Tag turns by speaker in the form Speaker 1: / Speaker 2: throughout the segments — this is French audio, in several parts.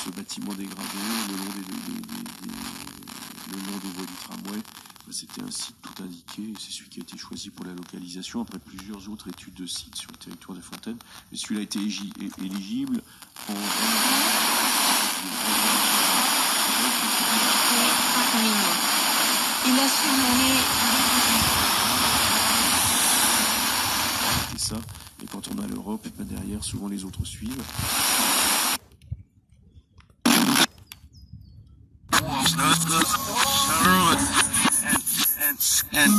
Speaker 1: Ce bâtiment dégradé, le long des voies du tramway, c'était un site tout indiqué, c'est celui qui a été choisi pour la localisation, après plusieurs autres études de sites sur le territoire de Fontaine, mais celui-là a été éligible en...
Speaker 2: Il a signalé...
Speaker 1: C'est ça, et quand on a l'Europe, derrière, souvent les autres suivent.
Speaker 3: And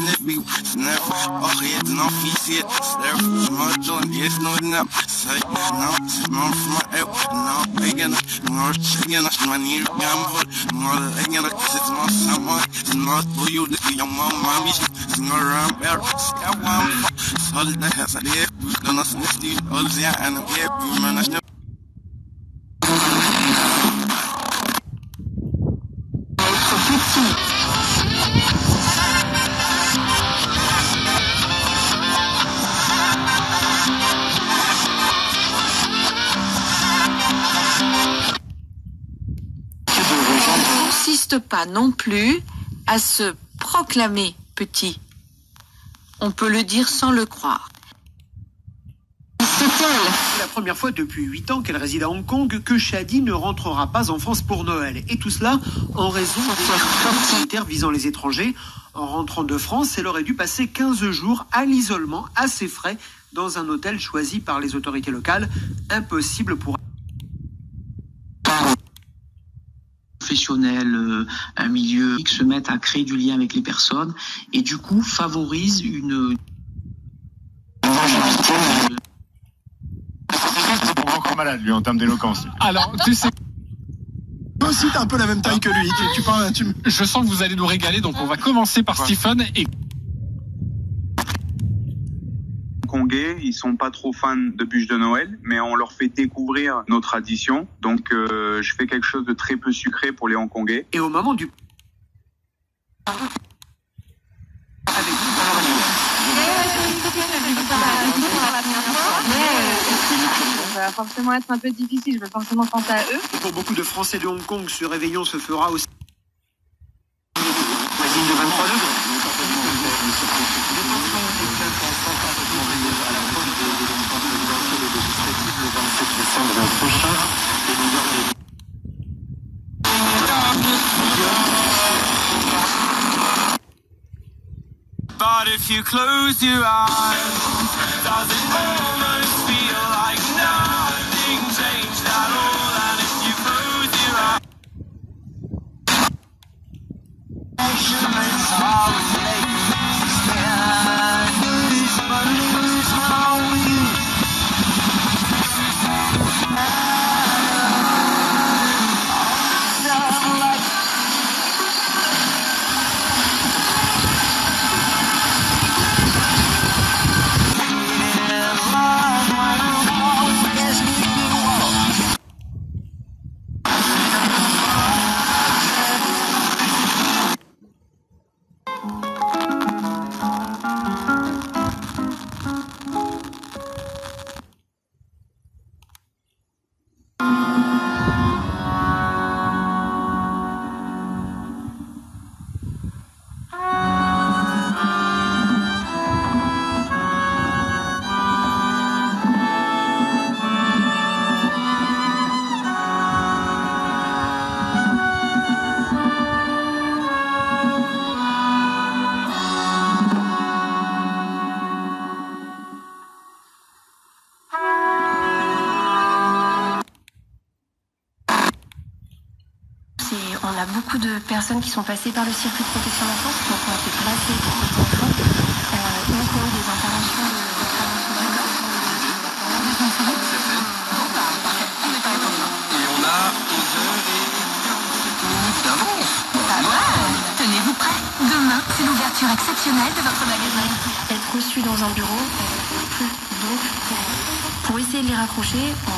Speaker 3: let me snap. Okay, no feet, there. My joint is no nap. Say no, no from my app. No, again, no chicken. My need gamble. No, again, it's my summer. Not for you, the young mama. No around there. I want so that has a day. Gonna sniff the old yeah, and yeah, man.
Speaker 2: Pas non plus à se proclamer petit. On peut le dire sans le croire.
Speaker 4: C'est la première fois depuis 8 ans qu'elle réside à Hong Kong que Shadi ne rentrera pas en France pour Noël. Et tout cela en raison des mesures sanitaires visant les étrangers. En rentrant de France, elle aurait dû passer 15 jours à l'isolement à ses frais dans un hôtel choisi par les autorités locales. Impossible pour
Speaker 5: professionnels, un milieu qui se mettent à créer du lien avec les personnes et du coup favorise une
Speaker 6: encore malade lui en termes d'éloquence.
Speaker 7: Alors tu sais,
Speaker 6: toi aussi t'as un peu la même taille que lui.
Speaker 7: Je sens que vous allez nous régaler, donc on va commencer par Stephen. Et
Speaker 8: Hongkongais, ils sont pas trop fans de bûches de Noël, mais on leur fait découvrir nos traditions. Donc je fais quelque chose de très peu sucré pour les Hongkongais.
Speaker 4: Et au moment du...
Speaker 9: Ça va forcément être un peu difficile, je vais forcément penser à eux.
Speaker 4: Pour beaucoup de Français de Hong Kong, ce réveillon se fera aussi... voisine de 23 degrés.
Speaker 3: But if you close your eyes, does it almost feel like nothing changed at all? And if you close your eyes,
Speaker 9: On a beaucoup de personnes qui sont passées par le circuit de protection d'enfance, donc on a été placées pour protéger l'enfant. Donc on a eu des interventions de
Speaker 3: et on a 11h d'avance.
Speaker 9: Pas mal. Tenez-vous prêts. Demain, c'est l'ouverture exceptionnelle de votre magasin. Être reçu dans un bureau, donc pour essayer de les raccrocher, on va...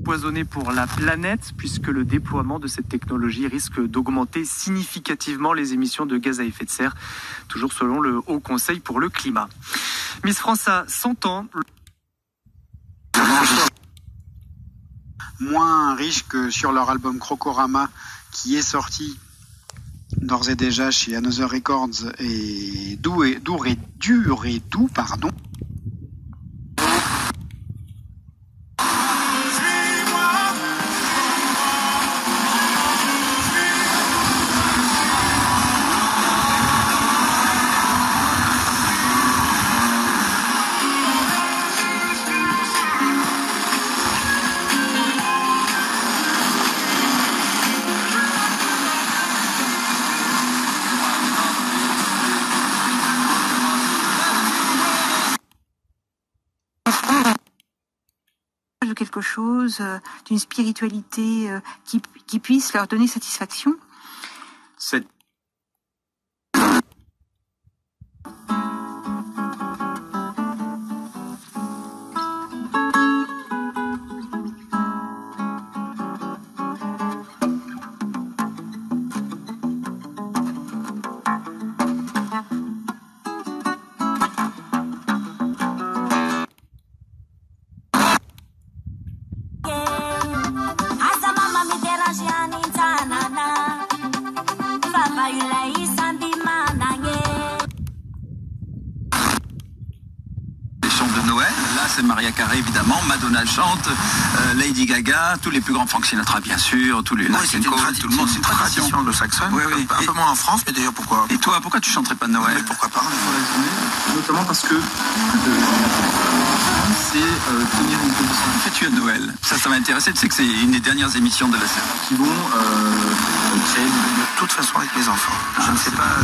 Speaker 10: empoisonné pour la planète, puisque le déploiement de cette technologie risque d'augmenter significativement les émissions de gaz à effet de serre, toujours selon le Haut Conseil pour le climat. Miss France a 100 ans.
Speaker 11: Moins riche que sur leur album Crocorama, qui est sorti d'ores et déjà chez Another Records et Dur et Doux, pardon.
Speaker 12: De quelque chose, d'une spiritualité qui puisse leur donner satisfaction.
Speaker 13: Mariah Carey évidemment, Madonna chante, Lady Gaga, tous les plus grands, Frank Sinatra bien sûr, tous les
Speaker 14: tout le monde, c'est une tradition anglo-saxonne,
Speaker 13: oui, oui.
Speaker 14: Un peu moins en France, mais d'ailleurs pourquoi?
Speaker 13: Et toi, pourquoi tu chanterais pas de Noël?
Speaker 14: Mais pourquoi pas?
Speaker 15: Notamment parce que c'est tenir une condition.
Speaker 13: Fais-tu à Noël? Ça m'intéressait, tu sais que c'est une des dernières émissions de la série.
Speaker 15: Qui vont créer
Speaker 14: de toute façon avec les enfants. Je ne sais pas.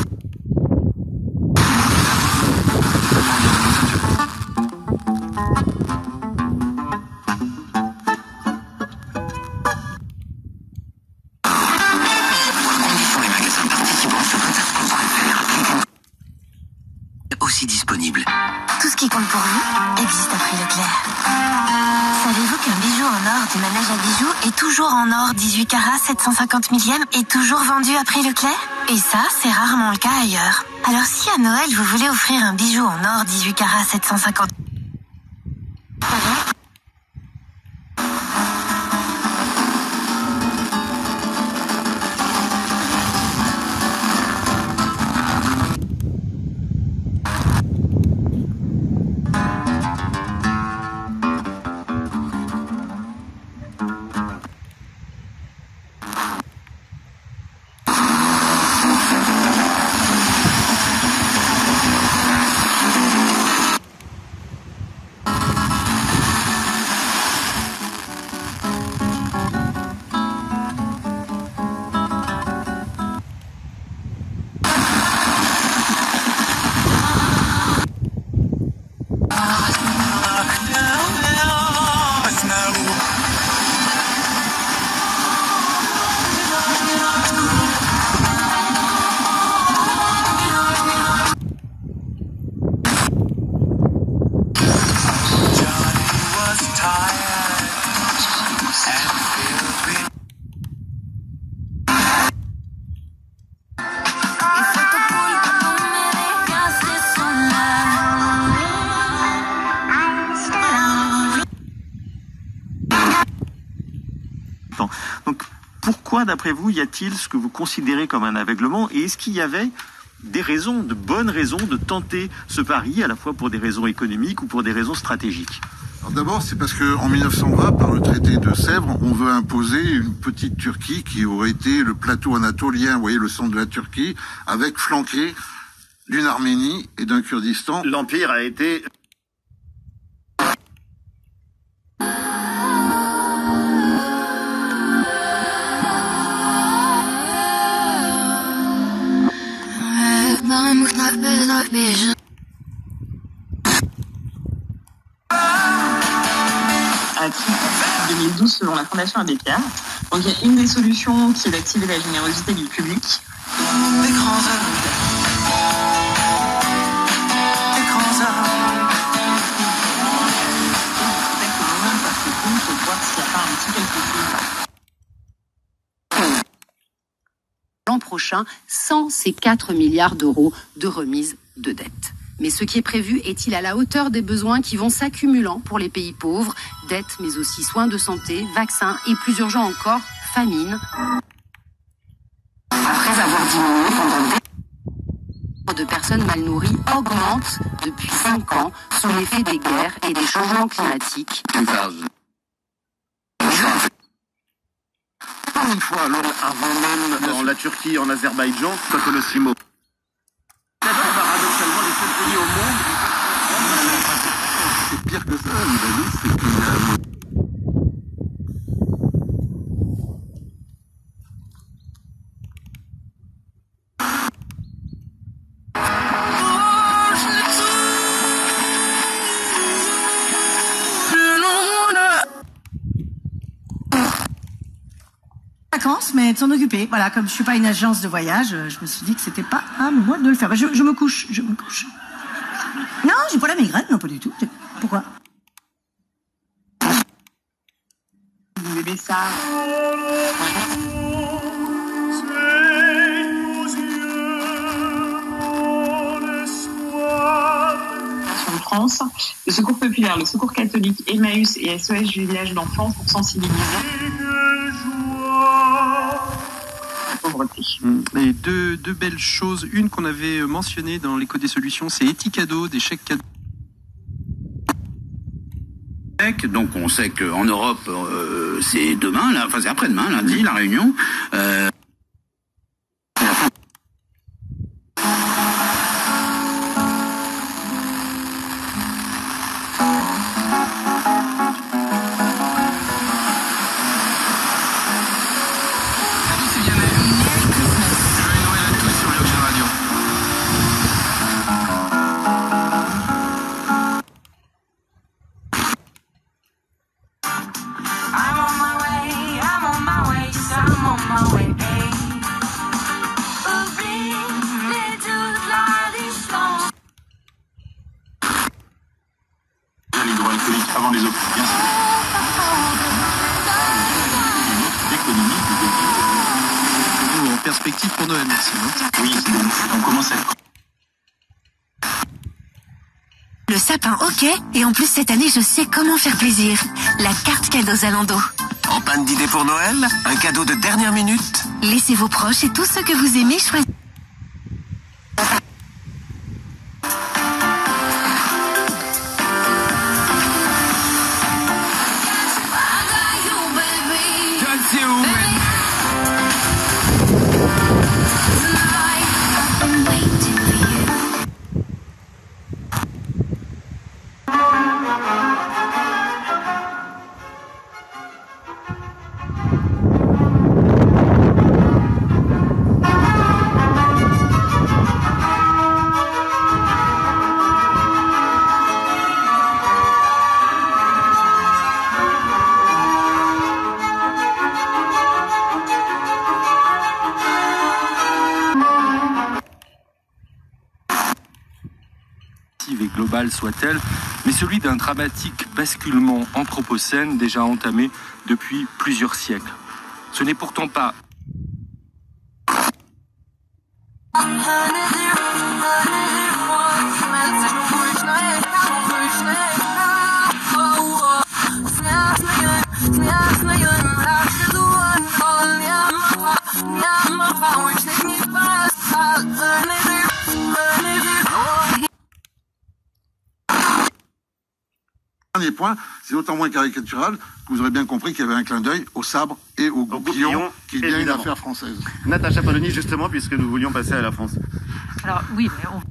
Speaker 13: Aussi disponible.
Speaker 9: Tout ce qui compte pour vous existe à prix Leclerc. Savez-vous qu'un bijou en or du manège à bijoux est toujours en or 18 carats 750 millième et toujours vendu à prix Leclerc? Et ça, c'est rarement le cas ailleurs. Alors si à Noël vous voulez offrir un bijou en or 18 carats 750
Speaker 16: Donc, pourquoi, d'après vous, y a-t-il ce que vous considérez comme un aveuglement? Et est-ce qu'il y avait des raisons, de bonnes raisons, de tenter ce pari, à la fois pour des raisons économiques ou pour des raisons stratégiques?
Speaker 17: D'abord, c'est parce qu'en 1920, par le traité de Sèvres, on veut imposer une petite Turquie qui aurait été le plateau anatolien, vous voyez, le centre de la Turquie, avec flanqué d'une Arménie et d'un Kurdistan.
Speaker 16: L'Empire a été...
Speaker 18: Acquis en 2012 selon la Fondation Abbé Pierre. Donc il y a une des solutions qui est d'activer la générosité du public. Voir s'il n'y a pas un petit quelque chose.
Speaker 19: L'an prochain, sans ces 4 milliards d'euros de remise de dette. Mais ce qui est prévu est-il à la hauteur des besoins qui vont s'accumulant pour les pays pauvres? Dette, mais aussi soins de santé, vaccins et plus urgent encore, famine. Après avoir diminué pendant des de personnes mal nourries augmente depuis 5 ans sous l'effet des guerres et des changements climatiques.
Speaker 16: Une fois, avant même dans la Turquie, en Azerbaïdjan, quand le Simo. Paradoxalement, les seuls pays au monde. C'est pire que ça, Libanais, c'est qu'il y a.
Speaker 20: Mais de s'en occuper. Voilà, comme je suis pas une agence de voyage, je me suis dit que c'était pas à moi de le faire. Je me couche. Non, j'ai pas la migraine, non, pas du tout. Pourquoi?
Speaker 18: Vous aimez ça? En France, le Secours populaire, le Secours catholique, Emmaüs et SOS du village d'enfants pour sensibiliser.
Speaker 10: Et deux belles choses. Une qu'on avait mentionnée dans l'écho des solutions, c'est Etikado, des chèques cadeaux.
Speaker 13: Donc on sait qu'en Europe, c'est demain, là, enfin c'est après-demain, lundi, la réunion.
Speaker 6: Avant les autres, bien sûr.
Speaker 10: En perspective pour Noël, merci.
Speaker 6: Oui, on commence à...
Speaker 21: Le sapin, ok. Et en plus, cette année, je sais comment faire plaisir. La carte cadeau Zalando.
Speaker 22: En panne d'idées pour Noël? Un cadeau de dernière minute?
Speaker 21: Laissez vos proches et tous ceux que vous aimez choisir.
Speaker 23: et globale soit-elle, mais celui d'un dramatique basculement anthropocène déjà entamé depuis plusieurs siècles. Ce n'est pourtant pas
Speaker 17: Dernier point, c'est d'autant moins caricatural que vous aurez bien compris qu'il y avait un clin d'œil au sabre et au goupillon, qui est bien une affaire française.
Speaker 16: Natacha Polony, justement, puisque nous voulions passer à la France.
Speaker 12: Alors oui, mais on...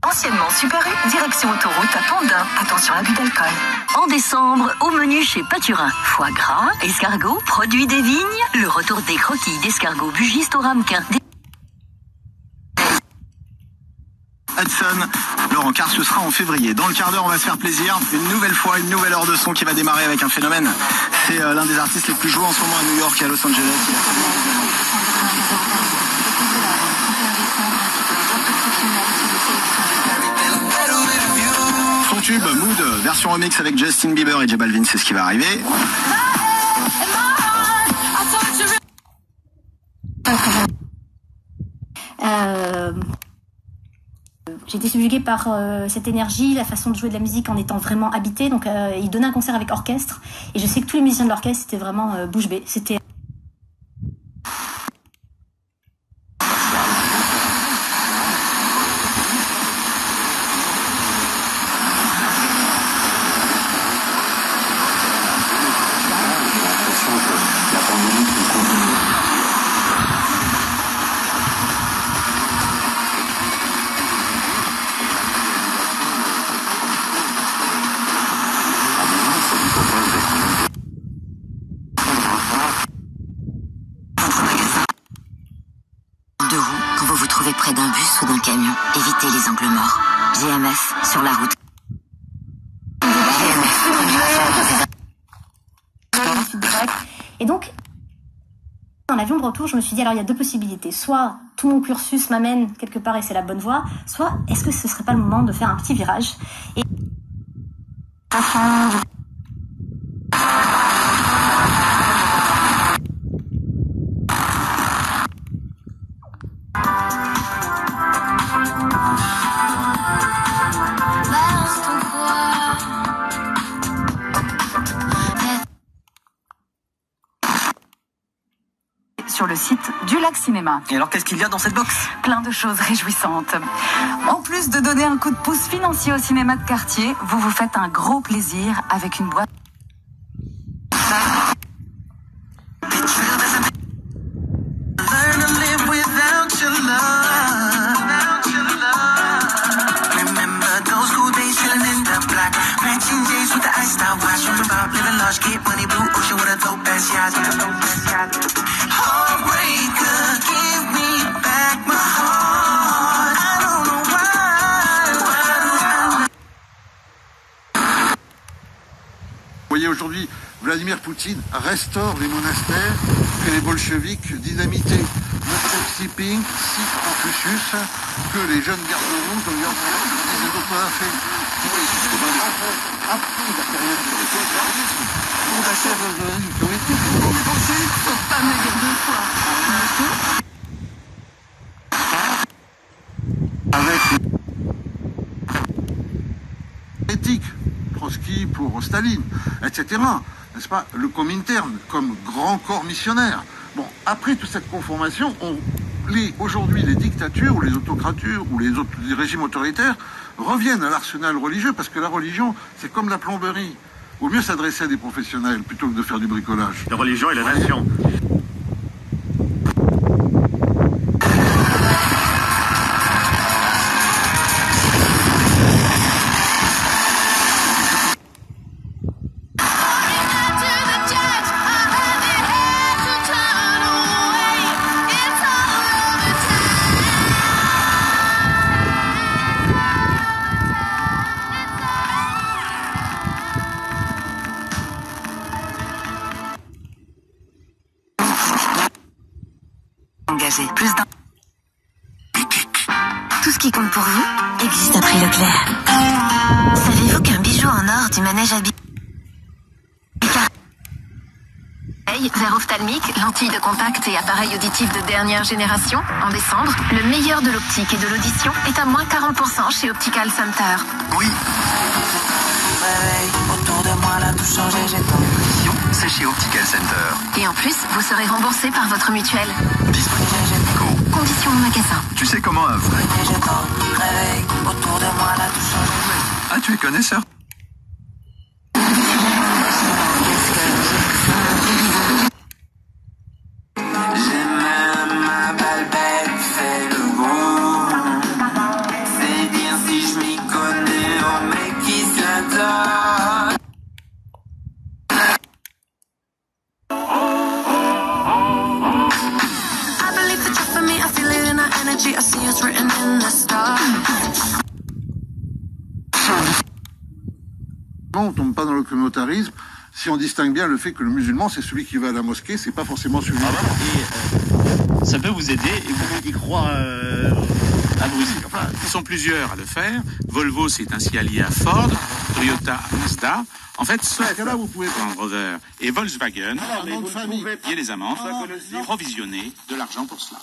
Speaker 21: Anciennement Super U, direction autoroute à Pondin. Attention à l'abus d'alcool.
Speaker 1: En décembre, au menu chez Paturin, foie gras, escargot, produits des vignes, le retour des croquis d'escargot bugiste au ramequin.
Speaker 2: Hudson, le rencard, ce sera en février. Dans le quart d'heure, on va se faire plaisir. Une nouvelle fois, une nouvelle heure de son qui va démarrer avec un phénomène. C'est l'un des artistes les plus joués en ce moment à New York et à Los Angeles. Son tube, Mood, version remix avec Justin Bieber et J Balvin, c'est ce qui va arriver.
Speaker 5: J'ai été subjuguée par cette énergie, la façon de jouer de la musique en étant vraiment habité. Donc, il donnait un concert avec orchestre. Et je sais que tous les musiciens de l'orchestre, c'était vraiment bouche bée. C'était...
Speaker 21: Près d'un bus ou d'un camion, évitez les angles morts. GMF sur la route.
Speaker 5: Et donc, dans l'avion de retour, je me suis dit, alors il y a deux possibilités. Soit tout mon cursus m'amène quelque part et c'est la bonne voie, soit est-ce que ce serait pas le moment de faire un petit virage et...
Speaker 24: Sur le site du Lac Cinéma.
Speaker 2: Et alors, qu'est-ce qu'il y a dans cette box?
Speaker 24: Plein de choses réjouissantes. En plus de donner un coup de pouce financier au cinéma de quartier, vous vous faites un gros plaisir avec une boîte.
Speaker 17: Vous voyez aujourd'hui, Vladimir Poutine restaure les monastères que les bolcheviks dynamitaient. Notre Xi-Jinping cite Confucius que les jeunes garderont comme garderont les autres pas fait. Après la période de l'école, on achève les politiques.
Speaker 24: Faut pas me dire deux fois.
Speaker 17: Avec l'éthique, Trotsky pour Staline, etc. N'est-ce pas? Le Comintern comme grand corps missionnaire. Bon, après toute cette conformation, aujourd'hui les dictatures ou les autocratures ou les régimes autoritaires reviennent à l'arsenal religieux parce que la religion, c'est comme la plomberie. Il vaut mieux s'adresser à des professionnels plutôt que de faire du bricolage.
Speaker 16: La religion et la nation.
Speaker 21: Plus d'un. Tout ce qui compte pour vous existe à prix Leclerc. Savez-vous qu'un bijou en or du manège à verre ophtalmique, lentilles de contact et appareil auditif de dernière génération, en décembre, le meilleur de l'optique et de l'audition est à moins 40% chez Optical Center.
Speaker 2: Oui.
Speaker 21: Autour de moi, là, tout changé, j'ai
Speaker 2: c'est chez Optical Center.
Speaker 21: Et en plus, vous serez remboursé par votre mutuelle. Disponible. Conditions au magasin.
Speaker 2: Tu sais comment un vrai...
Speaker 21: Autour de moi, là, tout changé.
Speaker 2: Ah, tu es connaisseur?
Speaker 3: it's written in the stars.
Speaker 17: On tombe pas dans le communautarisme si on distingue bien le fait que le musulman, c'est celui qui va à la mosquée, c'est pas forcément celui
Speaker 4: ça peut vous aider et vous y croire à Bruxelles. Enfin, ils sont plusieurs à le faire. Volvo s'est ainsi allié à Ford, Toyota à Mazda. En fait,
Speaker 17: là, vous pouvez
Speaker 4: Land Rover et Volkswagen payer les amendes, provisionner de l'argent pour cela.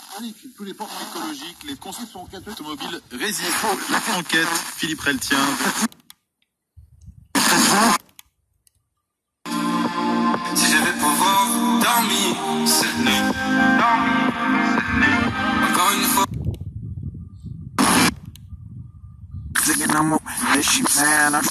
Speaker 17: Tous les portes écologiques, les constructions
Speaker 4: automobiles résistent. Enquête, Philippe Reltien.
Speaker 3: Si j'avais pouvoir dormir cette nuit, encore une fois. I'm a relationship man,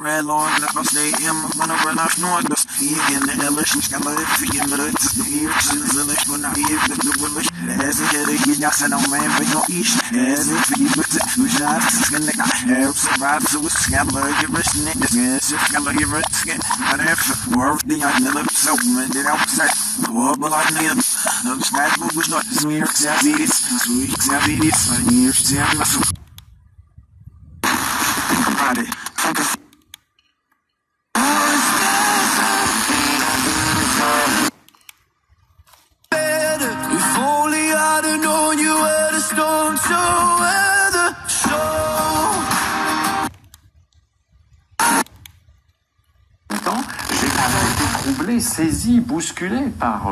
Speaker 3: red Lord, let me stay in my when I run off north. He again the hellish, got my forget the here, zillish, when I hear the willish. As a kid, you got no man, but no ish. As if you put the two shots, it's gonna have survived to a scandal, your wrist, yes, it's gonna give it skin. But if worth the other, so when did I say, oh, but I need no sky, was not sweet, if only I'd have known you were the storm to weather.
Speaker 7: J'ai été troublé, saisi, bousculé par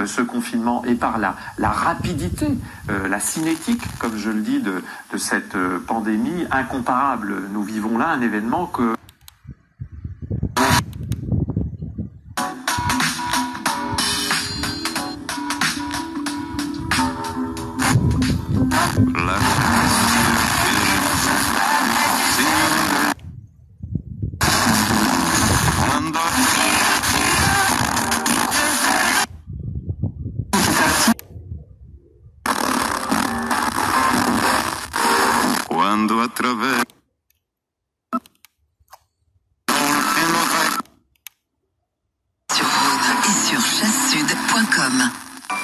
Speaker 7: ce confinement et par la rapidité, la cinétique, comme je le dis, de cette pandémie incomparable. Nous vivons là un événement que...
Speaker 3: Quando attraverso
Speaker 1: sur vous et sur chassesud.com.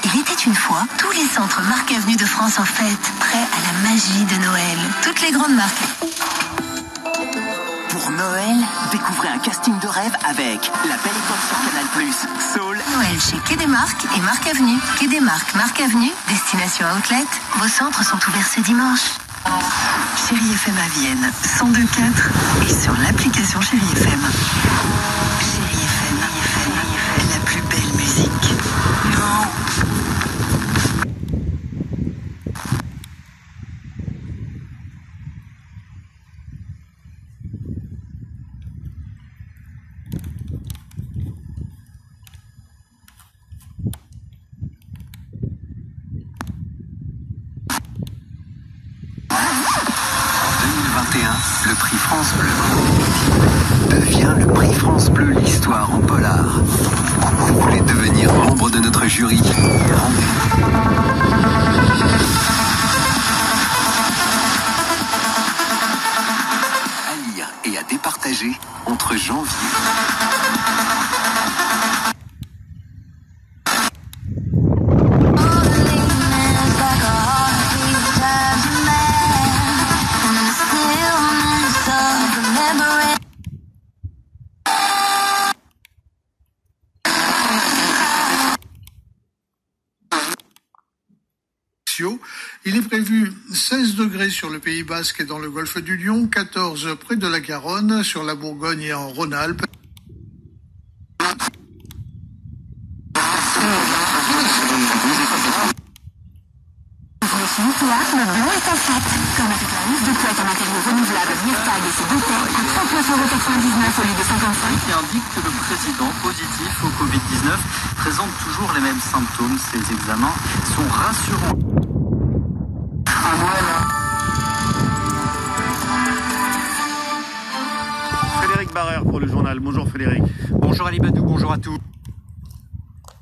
Speaker 1: Il était une fois, tous les centres Marc Avenue de France en fête, prêts à la magie de Noël. Toutes les grandes marques.
Speaker 8: Pour Noël, découvrez un casting de rêve avec La Belle Étoile sur Canal+, Soul.
Speaker 1: Noël chez Quai des Marques et Marc Avenue. Quai des Marques, Marc Avenue, destination outlet. Vos centres sont ouverts ce dimanche. Chérie FM à Vienne, 102.4 et sur l'application Chérie FM. Chérie FM, la plus belle musique. Non.
Speaker 8: Le prix France Bleu devient le prix France Bleu l'histoire en polar. Vous voulez devenir membre de notre jury? À lire et à départager entre janvier.
Speaker 25: Il est prévu 16 degrés sur le Pays Basque et dans le golfe du Lion, 14 près de la Garonne, sur la Bourgogne et en Rhône-Alpes.
Speaker 21: Le blanc est en fête. Comme avec la liste de couettes en matériaux renouvelables Mirtag et ses bouteilles à 39,99 € au lieu de 55.
Speaker 26: Qui indique que le président positif au Covid-19 présente toujours les mêmes symptômes. Ces examens sont rassurants.
Speaker 16: Frédéric Barrère pour le journal. Bonjour Frédéric.
Speaker 26: Bonjour Ali Badou, bonjour à tous.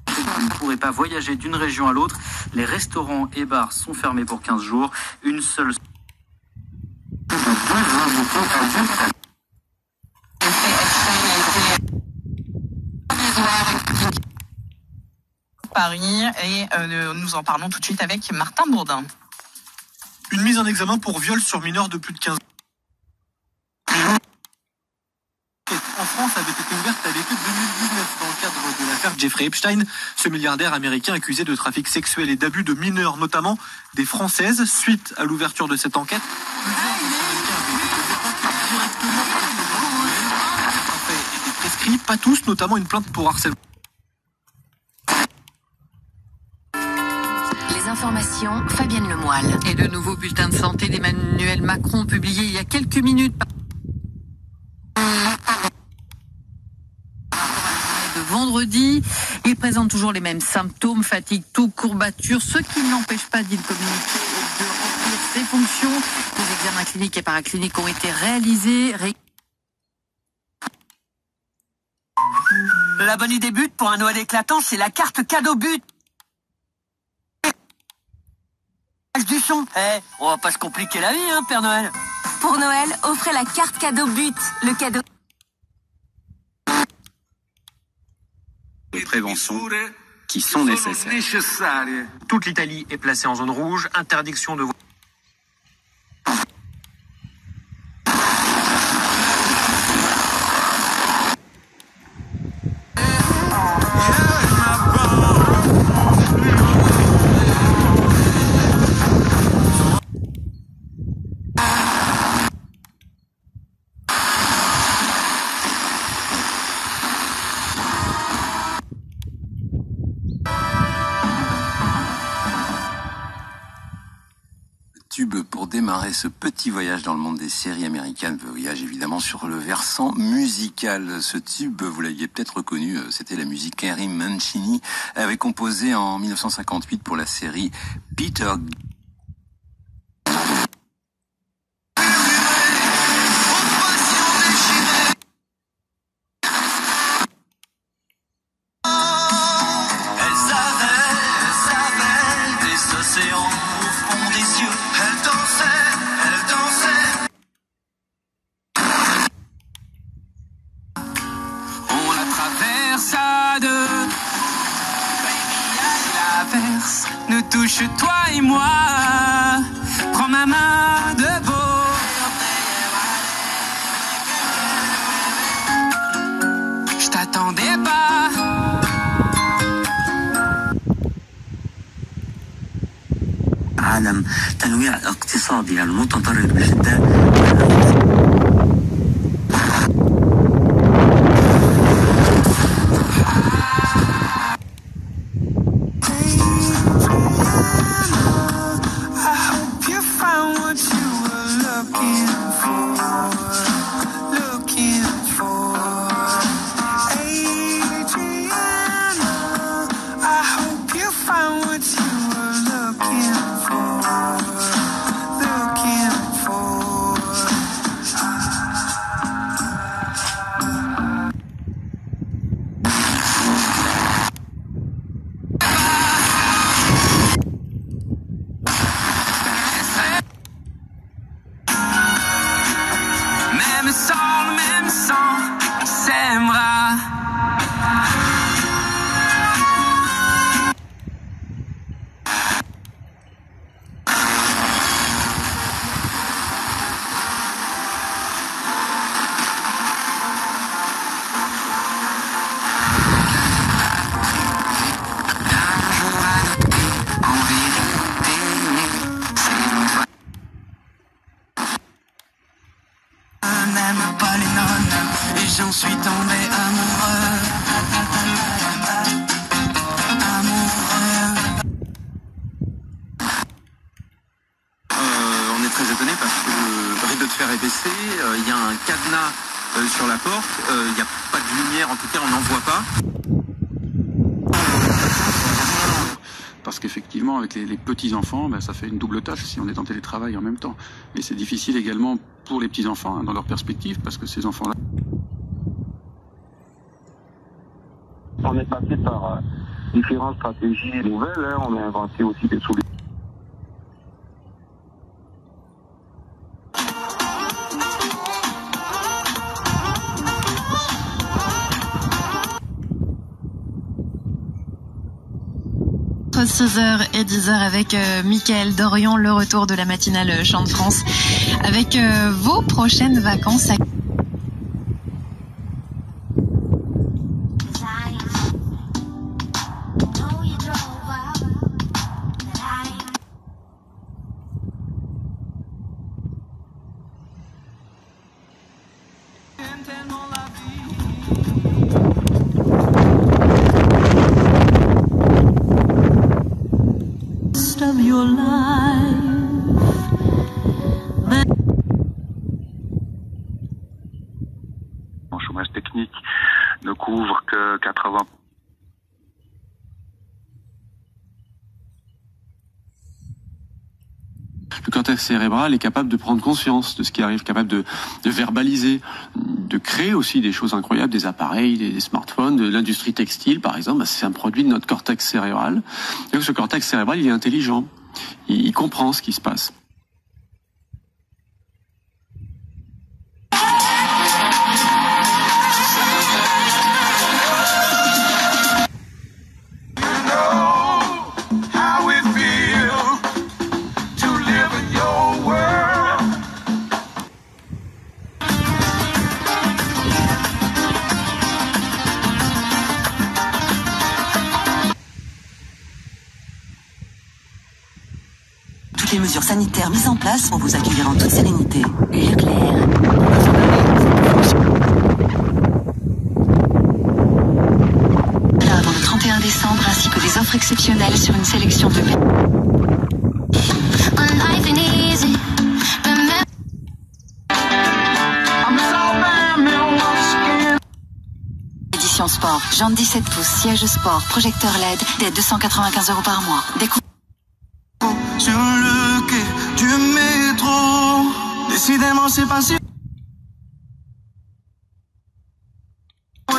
Speaker 26: Vous ne pourrez pas voyager d'une région à l'autre. Les restaurants et bars sont fermés pour 15 jours. Une seule...
Speaker 18: Paris et nous en parlons tout de suite avec Martin Bourdin.
Speaker 10: une mise en examen pour viol sur mineur de plus de 15 ans. En France avait été ouverte à l'été 2019 dans le cadre de l'affaire Jeffrey Epstein, ce milliardaire américain accusé de trafic sexuel et d'abus de mineurs, notamment des Françaises. Suite à l'ouverture de cette enquête, prescrits, pas tous, notamment une plainte pour harcèlement.
Speaker 1: Les informations, Fabienne Lemoyle.
Speaker 9: Et le nouveau bulletin de santé d'Emmanuel Macron publié il y a quelques minutes. De vendredi, il présente toujours les mêmes symptômes, fatigue, toux, courbatures, ce qui ne l'empêche pas d'y communiquer et de remplir ses fonctions. Des examens cliniques et paracliniques ont été réalisés.
Speaker 11: La bonne idée but pour un Noël éclatant, c'est la carte cadeau but. Du son. On va pas se compliquer la vie, hein, Père Noël.
Speaker 1: Pour Noël, offrez la carte cadeau but, le cadeau.
Speaker 14: De prévention qui sont nécessaires.
Speaker 10: Toute l'Italie est placée en zone rouge, interdiction de
Speaker 15: pour démarrer ce petit voyage dans le monde des séries américaines, voyage évidemment sur le versant musical. Ce tube, vous l'aviez peut-être reconnu, c'était la musique qu'Henry Mancini avait composée en 1958 pour la série Peter.
Speaker 19: Nous touche toi et moi. Prends ma main de beau. Je t'attendais pas.
Speaker 11: عالم تنويع اقتصادي المتضرر بشدة.
Speaker 19: J'en suis tombé amoureux.
Speaker 14: On est très étonné parce que le rideau de fer est baissé, il y a un cadenas sur la porte, il n'y a pas de lumière, en tout cas on n'en voit pas.
Speaker 4: Parce qu'effectivement, avec les petits-enfants, ça fait une double tâche si on est en télétravail en même temps. Et c'est difficile également pour les petits-enfants, dans leur perspective, parce que ces enfants-là...
Speaker 6: On est passé par différentes stratégies nouvelles, on a inventé aussi des solutions.
Speaker 5: entre 6h et 10h avec Mickaël Dorian, le retour de la matinale Chant de France, avec vos prochaines vacances.
Speaker 6: Le chômage technique ne couvre que 80%.
Speaker 12: Le cortex cérébral est capable de prendre conscience de ce qui arrive, capable de verbaliser, de créer aussi des choses incroyables, des appareils, des smartphones, de l'industrie textile par exemple. C'est un produit de notre cortex cérébral. Et donc ce cortex cérébral, il est intelligent. Il comprend ce qui se passe.
Speaker 1: Les mesures sanitaires mises en place vont vous accueillir en toute sérénité. Leclerc. Là, avant le 31 décembre, ainsi que des offres exceptionnelles sur une sélection de... Édition sport, jante 17 pouces, siège sport, projecteur LED, dès 295 € par mois.
Speaker 3: Sur le quai du métro, décidément c'est pas si. Ouais,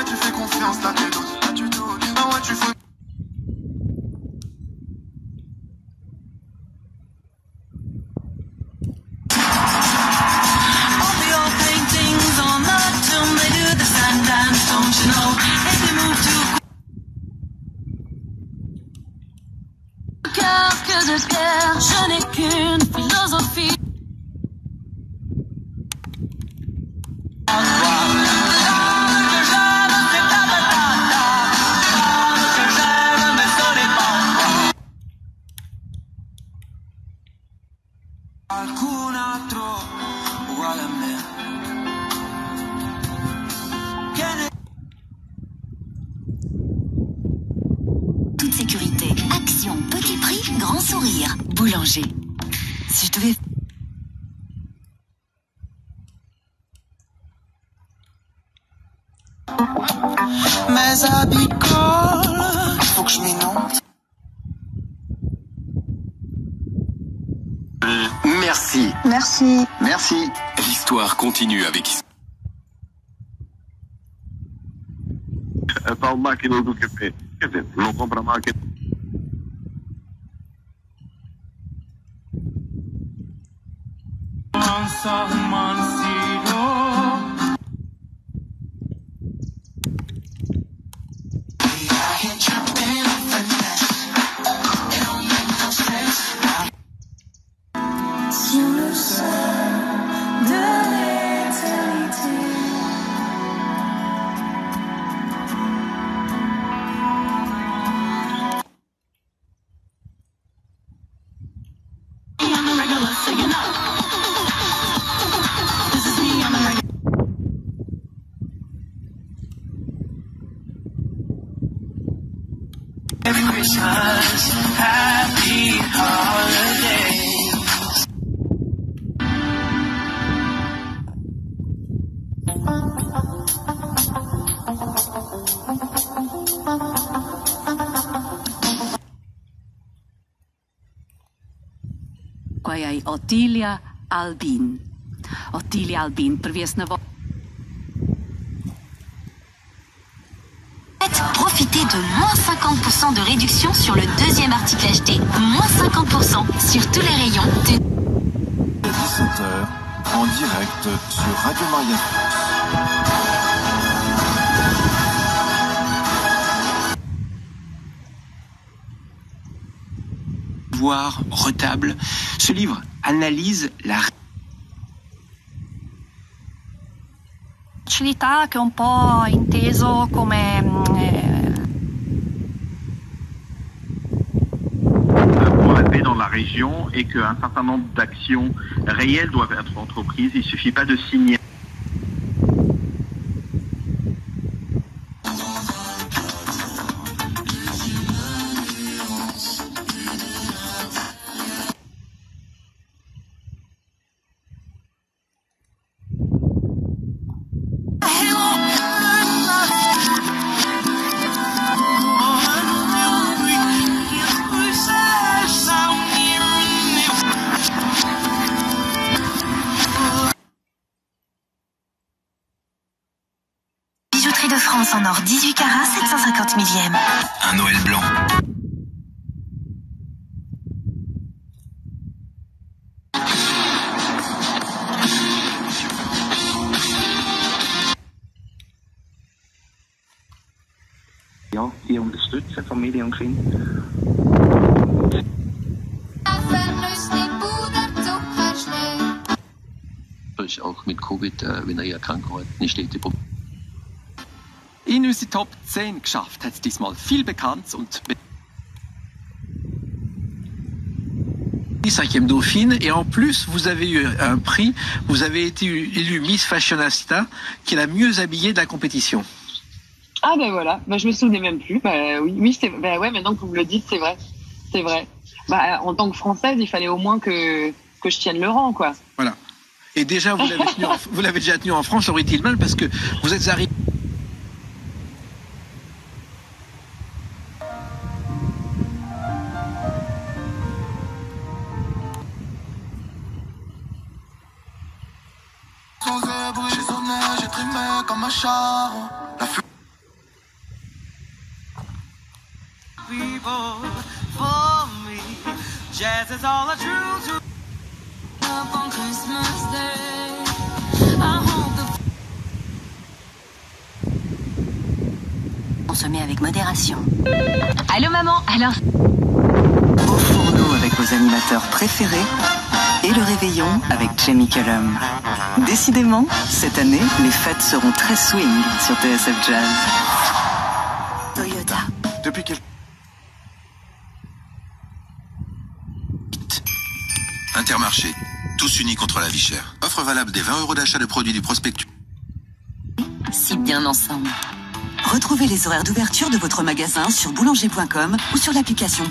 Speaker 3: tu fais confiance, là tu doutes, ah ouais, tu fais. All the old paintings on the tomb, they do the sand dance, don't you know? If they move too cœur que de pierre, je n'ai qu'une philosophie. Alcun altro uguale a me.
Speaker 1: Toute sécurité, action, petit prix, grand sourire. Boulanger. Si je devais...
Speaker 3: Mes habits collent, faut que je m'énonce.
Speaker 8: Merci.
Speaker 18: Merci.
Speaker 8: Merci. L'histoire continue avec...
Speaker 6: A tal máquina do café. Quer dizer, não compra a máquina.
Speaker 3: Sous le sol de l'éternité. Merry Christmas, happy holidays.
Speaker 24: Qua je Ottilia Albin. Ottilia Albin, prevjesna vo...
Speaker 21: Profitez de moins 50% de réduction sur le deuxième article acheté. Moins 50% sur tous les rayons.
Speaker 13: 17h, en direct sur Radio Maria France.
Speaker 2: devoir, retable. Ce livre analyse la
Speaker 7: facilità che è un po' inteso come
Speaker 6: pour la paix dans la région et qu'un certain nombre d'actions réelles doivent être entreprises. Il ne suffit pas de signer.
Speaker 1: De France en or 18 carats, 750 millièmes.
Speaker 8: Un Noël blanc.
Speaker 6: Ja, die onderstützen Familie und Kind.
Speaker 17: Auch mit Covid, wenn er erkrankt hat, eine Städte.
Speaker 20: In unsere Top 10 geschafft hat es diesmal viel Bekanntes und
Speaker 22: 5e Dauphine, et en plus vous avez eu un prix, vous avez été élue Miss Fashionista, qui est la mieux habillée de la compétition.
Speaker 23: Ah ben voilà, ben, je me souvenais même plus. Oui, ben ouais, maintenant que vous me le dites, c'est vrai. Bah, en tant que Française, il fallait au moins que je tienne le rang, quoi.
Speaker 22: Voilà. Et déjà, vous l'avez déjà tenu en France, Laurie Tillman, parce que vous êtes arrivé.
Speaker 3: J'ai trimé comme un char. People for me, jazz is all I drew to. Up on Christmas Day, I hope
Speaker 1: Consommez avec modération.
Speaker 24: Allô maman, alors
Speaker 1: Au fourneau avec vos animateurs préférés et le réveillon avec Jamie Cullum. Décidément, cette année, les fêtes seront très swing sur TSF Jazz. Toyota.
Speaker 3: Depuis quel...
Speaker 8: Intermarché, tous unis contre la vie chère. Offre valable des 20 € d'achat de produits du prospectus.
Speaker 1: Si bien ensemble. Retrouvez les horaires d'ouverture de votre magasin sur boulanger.com ou sur l'application.